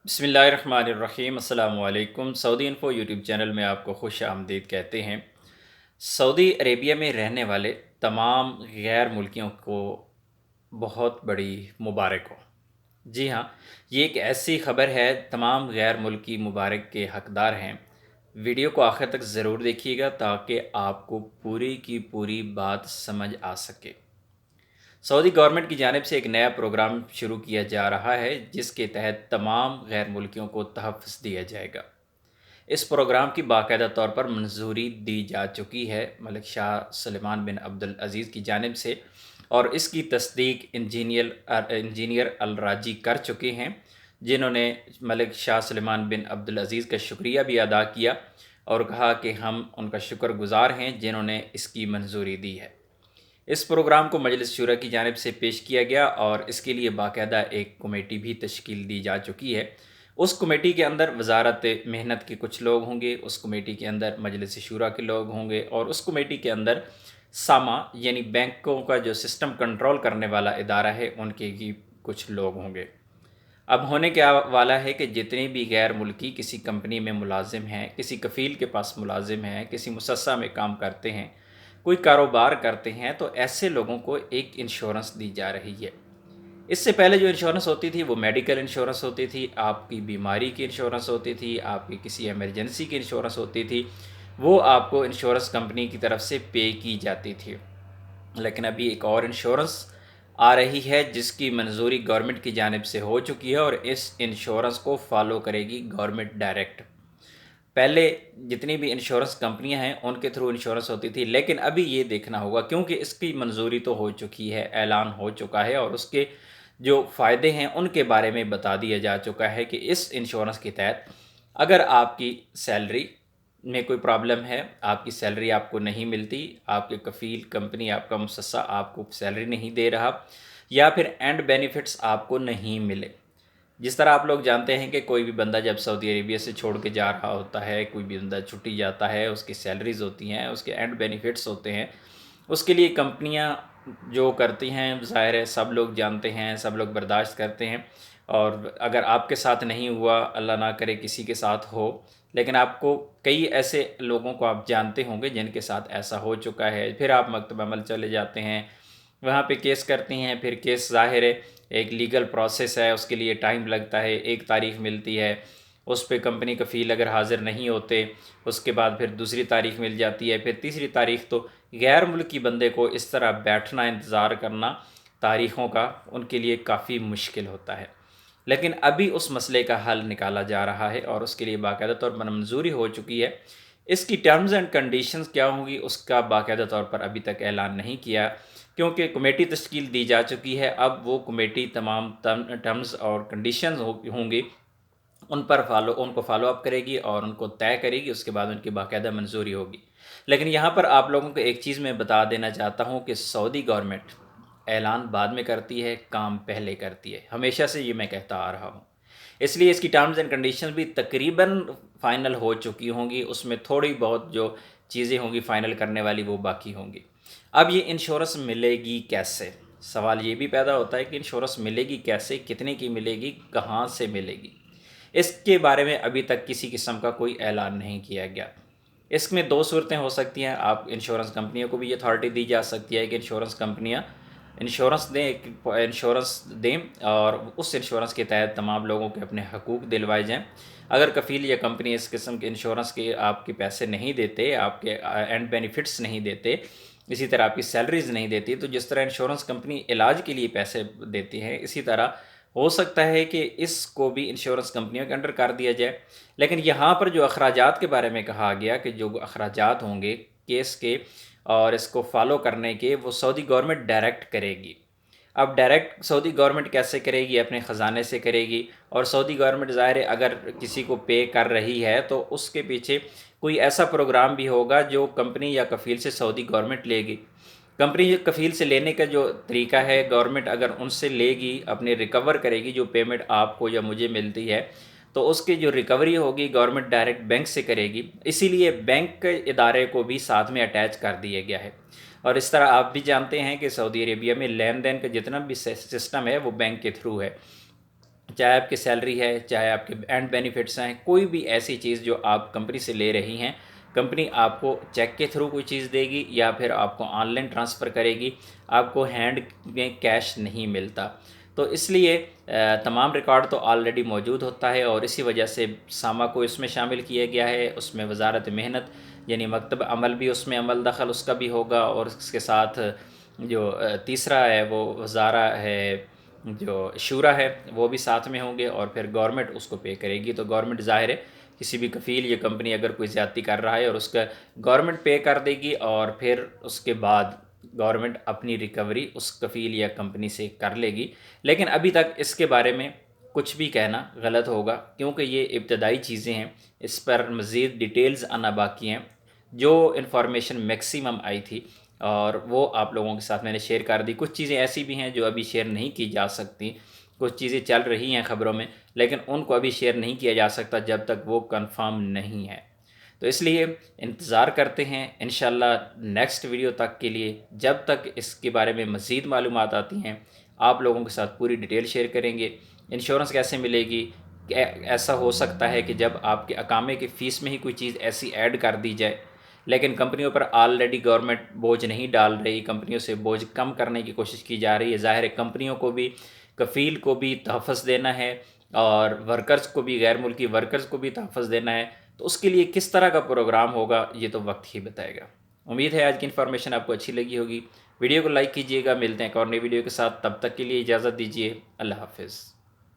बिस्मिल्लाहिर्रहमानिर्रहीम अस्सलाम वालेकुम। सऊदी इन्फो यूट्यूब चैनल में आपको खुश आमदीद कहते हैं। सऊदी अरेबिया में रहने वाले तमाम गैर मुल्कियों को बहुत बड़ी मुबारक हो। जी हाँ, ये एक ऐसी ख़बर है, तमाम गैर मुल्की मुबारक के हक़दार हैं। वीडियो को आखिर तक ज़रूर देखिएगा ताकि आपको पूरी की पूरी बात समझ आ सके। सऊदी गवर्नमेंट की जानिब से एक नया प्रोग्राम शुरू किया जा रहा है जिसके तहत तमाम गैर मुल्कियों को तहफ़्फ़ुज़ दिया जाएगा। इस प्रोग्राम की बाकायदा तौर पर मंजूरी दी जा चुकी है मलिक शाह सलमान बिन अब्दुल अज़ीज़ की जानिब से, और इसकी तस्दीक इंजीनियर अल राजी कर चुके हैं, जिन्होंने मलिक शाह सलमान बिन अब्दुल अज़ीज़ का शुक्रिया भी अदा किया और कहा कि हम उनका शुक्रगुज़ार हैं जिन्होंने इसकी मंजूरी दी है। इस प्रोग्राम को मजलिस शूरा की जानिब से पेश किया गया और इसके लिए बाकायदा एक कमेटी भी तश्कील दी जा चुकी है। उस कमेटी के अंदर वजारत मेहनत के कुछ लोग होंगे, उस कमेटी के अंदर मजलिस शूरा के लोग होंगे और उस कमेटी के अंदर सामा यानी बैंकों का जो सिस्टम कंट्रोल करने वाला इदारा है उनके भी कुछ लोग होंगे। अब होने क्या वाला है कि जितने भी गैर मुल्की किसी कंपनी में मुलाजिम हैं, किसी कफ़ील के पास मुलाजिम हैं, किसी मुसस्सा में काम करते हैं, कोई कारोबार करते हैं, तो ऐसे लोगों को एक इंश्योरेंस दी जा रही है। इससे पहले जो इंश्योरेंस होती थी वो मेडिकल इंश्योरेंस होती थी, आपकी बीमारी की इंश्योरेंस होती थी, आपकी किसी इमरजेंसी की इंश्योरेंस होती थी, वो आपको इंश्योरेंस कंपनी की तरफ से पे की जाती थी। लेकिन अभी एक और इंश्योरेंस आ रही है जिसकी मंजूरी गवर्नमेंट की जानिब से हो चुकी है और इस इंश्योरेंस को फॉलो करेगी गवर्नमेंट डायरेक्ट। पहले जितनी भी इंश्योरेंस कंपनियां हैं उनके थ्रू इंश्योरेंस होती थी, लेकिन अभी ये देखना होगा क्योंकि इसकी मंजूरी तो हो चुकी है, ऐलान हो चुका है और उसके जो फ़ायदे हैं उनके बारे में बता दिया जा चुका है कि इस इंश्योरेंस के तहत अगर आपकी सैलरी में कोई प्रॉब्लम है, आपकी सैलरी आपको नहीं मिलती, आपके कफ़ील कंपनी, आपका मुसस्सा आपको सैलरी नहीं दे रहा, या फिर एंड बेनिफिट्स आपको नहीं मिले। जिस तरह आप लोग जानते हैं कि कोई भी बंदा जब सऊदी अरेबिया से छोड़ के जा रहा होता है, कोई भी बंदा छुट्टी जाता है, उसकी सैलरीज़ होती हैं, उसके एंड बेनिफिट्स होते हैं, उसके लिए कंपनियां जो करती हैं ज़ाहिर है सब लोग जानते हैं, सब लोग बर्दाश्त करते हैं। और अगर आपके साथ नहीं हुआ, अल्लाह ना करे किसी के साथ हो, लेकिन आपको कई ऐसे लोगों को आप जानते होंगे जिनके साथ ऐसा हो चुका है, फिर आप मकतब अमल चले जाते हैं, वहाँ पे केस करती हैं, फिर केस ज़ाहिर है एक लीगल प्रोसेस है, उसके लिए टाइम लगता है, एक तारीख़ मिलती है, उस पे कंपनी कफ़ील अगर हाज़िर नहीं होते, उसके बाद फिर दूसरी तारीख़ मिल जाती है, फिर तीसरी तारीख़। तो गैर मुल्की बंदे को इस तरह बैठना, इंतज़ार करना तारीख़ों का उनके लिए काफ़ी मुश्किल होता है। लेकिन अभी उस मसले का हल निकाला जा रहा है और उसके लिए बाकायदा तौर पर मंजूरी हो चुकी है। इसकी टर्म्स एंड कंडीशंस क्या होंगी उसका बाकायदा तौर पर अभी तक ऐलान नहीं किया, क्योंकि कमेटी तश्कील दी जा चुकी है। अब वो कमेटी तमाम टर्म्स और कंडीशंस होंगी उनको फॉलो अप करेगी और उनको तय करेगी, उसके बाद उनकी बाकायदा मंजूरी होगी। लेकिन यहाँ पर आप लोगों को एक चीज़ मैं बता देना चाहता हूँ कि सऊदी गवर्नमेंट ऐलान बाद में करती है, काम पहले करती है, हमेशा से ये मैं कहता आ रहा हूँ। इसलिए इसकी टर्म्स एंड कंडीशंस भी तकरीबन फ़ाइनल हो चुकी होंगी, उसमें थोड़ी बहुत जो चीज़ें होंगी फ़ाइनल करने वाली वो बाकी होंगी। अब ये इंश्योरेंस मिलेगी कैसे? सवाल ये भी पैदा होता है कि इंश्योरेंस मिलेगी कैसे, कितने की मिलेगी, कहाँ से मिलेगी? इसके बारे में अभी तक किसी किस्म का कोई ऐलान नहीं किया गया। इसमें दो सूरतें हो सकती हैं। आप इंश्योरेंस कंपनियों को भी ये अथॉरिटी दी जा सकती है कि इंश्योरेंस कंपनियां इंश्योरेंस दें और उस इंश्योरेंस के तहत तमाम लोगों के अपने हकूक़ दिलवाए जाएं। अगर कफ़ील या कंपनी इस किस्म के इंश्योरेंस के आपके पैसे नहीं देते, आपके एंड बेनिफिट्स नहीं देते, इसी तरह आपकी सैलरीज़ नहीं देती, तो जिस तरह इंश्योरेंस कंपनी इलाज के लिए पैसे देती हैं, इसी तरह हो सकता है कि इसको भी इंश्योरेंस कंपनियों के अंडर कर दिया जाए। लेकिन यहाँ पर जो अखराजात के बारे में कहा गया कि जो अखराजात होंगे केस के और इसको फॉलो करने के, वो सऊदी गवर्नमेंट डायरेक्ट करेगी। अब डायरेक्ट सऊदी गवर्नमेंट कैसे करेगी? अपने ख़जाने से करेगी। और सऊदी गवर्नमेंट ज़ाहिर है अगर किसी को पे कर रही है तो उसके पीछे कोई ऐसा प्रोग्राम भी होगा जो कंपनी या कफ़ील से सऊदी गवर्नमेंट लेगी। कंपनी कफ़ील से लेने का जो तरीका है, गवर्नमेंट अगर उनसे लेगी, अपने रिकवर करेगी जो पेमेंट आपको या मुझे मिलती है, तो उसकी जो रिकवरी होगी गवर्नमेंट डायरेक्ट बैंक से करेगी। इसीलिए बैंक के इदारे को भी साथ में अटैच कर दिया गया है। और इस तरह आप भी जानते हैं कि सऊदी अरेबिया में लेन देन का जितना भी सिस्टम है वो बैंक के थ्रू है। چاہے آپ کی سیلری ہے، چاہے آپ کے اینڈ بینیفٹس ہیں، کوئی بھی ایسی چیز جو آپ کمپنی سے لے رہی ہیں، کمپنی آپ کو چیک کے تھرو کوئی چیز دے گی یا پھر آپ کو آن لائن ٹرانسفر کرے گی، آپ کو ہینڈ میں کیش نہیں ملتا۔ تو اس لیے تمام ریکارڈ تو آلریڈی موجود ہوتا ہے، اور اسی وجہ سے ساما کو اس میں شامل کیا گیا ہے۔ اس میں وزارت محنت یعنی مکتب عمل بھی اس میں عمل دخل اس کا بھی ہوگا، اور اس کے ساتھ جو تیسرا ہے وہ وزارہ ہے، جو شورا ہے وہ بھی ساتھ میں ہوں گے، اور پھر گورنمنٹ اس کو پے کرے گی۔ تو گورنمنٹ ظاہر ہے کسی بھی کفیل یا کمپنی اگر کوئی زیادتی کر رہا ہے اور اس کا گورنمنٹ پے کر دے گی، اور پھر اس کے بعد گورنمنٹ اپنی ریکوری اس کفیل یا کمپنی سے کر لے گی۔ لیکن ابھی تک اس کے بارے میں کچھ بھی کہنا غلط ہوگا، کیونکہ یہ ابتدائی چیزیں ہیں، اس پر مزید ڈیٹیلز آنا باقی ہیں۔ جو انفارمیشن میکسیمم آئی تھی اور وہ آپ لوگوں کے ساتھ میں نے شیئر کر دی۔ کچھ چیزیں ایسی بھی ہیں جو ابھی شیئر نہیں کی جا سکتی، کچھ چیزیں چل رہی ہیں خبروں میں، لیکن ان کو ابھی شیئر نہیں کیا جا سکتا جب تک وہ کنفرم نہیں ہے۔ تو اس لیے انتظار کرتے ہیں انشاءاللہ نیکسٹ ویڈیو تک کے لیے، جب تک اس کے بارے میں مزید معلومات آتی ہیں آپ لوگوں کے ساتھ پوری ڈیٹیل شیئر کریں گے۔ انشورنس کیسے ملے گی؟ ایسا ہو سکتا ہے کہ جب آپ کے اقامے کی فیس میں ہی کوئی چیز ایسی ایڈ کر دی جائے، لیکن کمپنیوں پر آلریڈی گورنمنٹ بوجھ نہیں ڈال رہی، کمپنیوں سے بوجھ کم کرنے کی کوشش کی جا رہی ہے۔ ظاہر ہے کمپنیوں کو بھی، کفیل کو بھی تحفظ دینا ہے، اور ورکرز کو بھی، غیر ملکی ورکرز کو بھی تحفظ دینا ہے۔ تو اس کے لیے کس طرح کا پروگرام ہوگا یہ تو وقت ہی بتائے گا۔ امید ہے آج کی انفارمیشن آپ کو اچھی لگی ہوگی۔ ویڈیو کو لائک کیجیے گا، ملتے ہیں ایک اور نئی ویڈیو کے ساتھ، تب تک کے لیے اجازت دیجیے، اللہ حافظ۔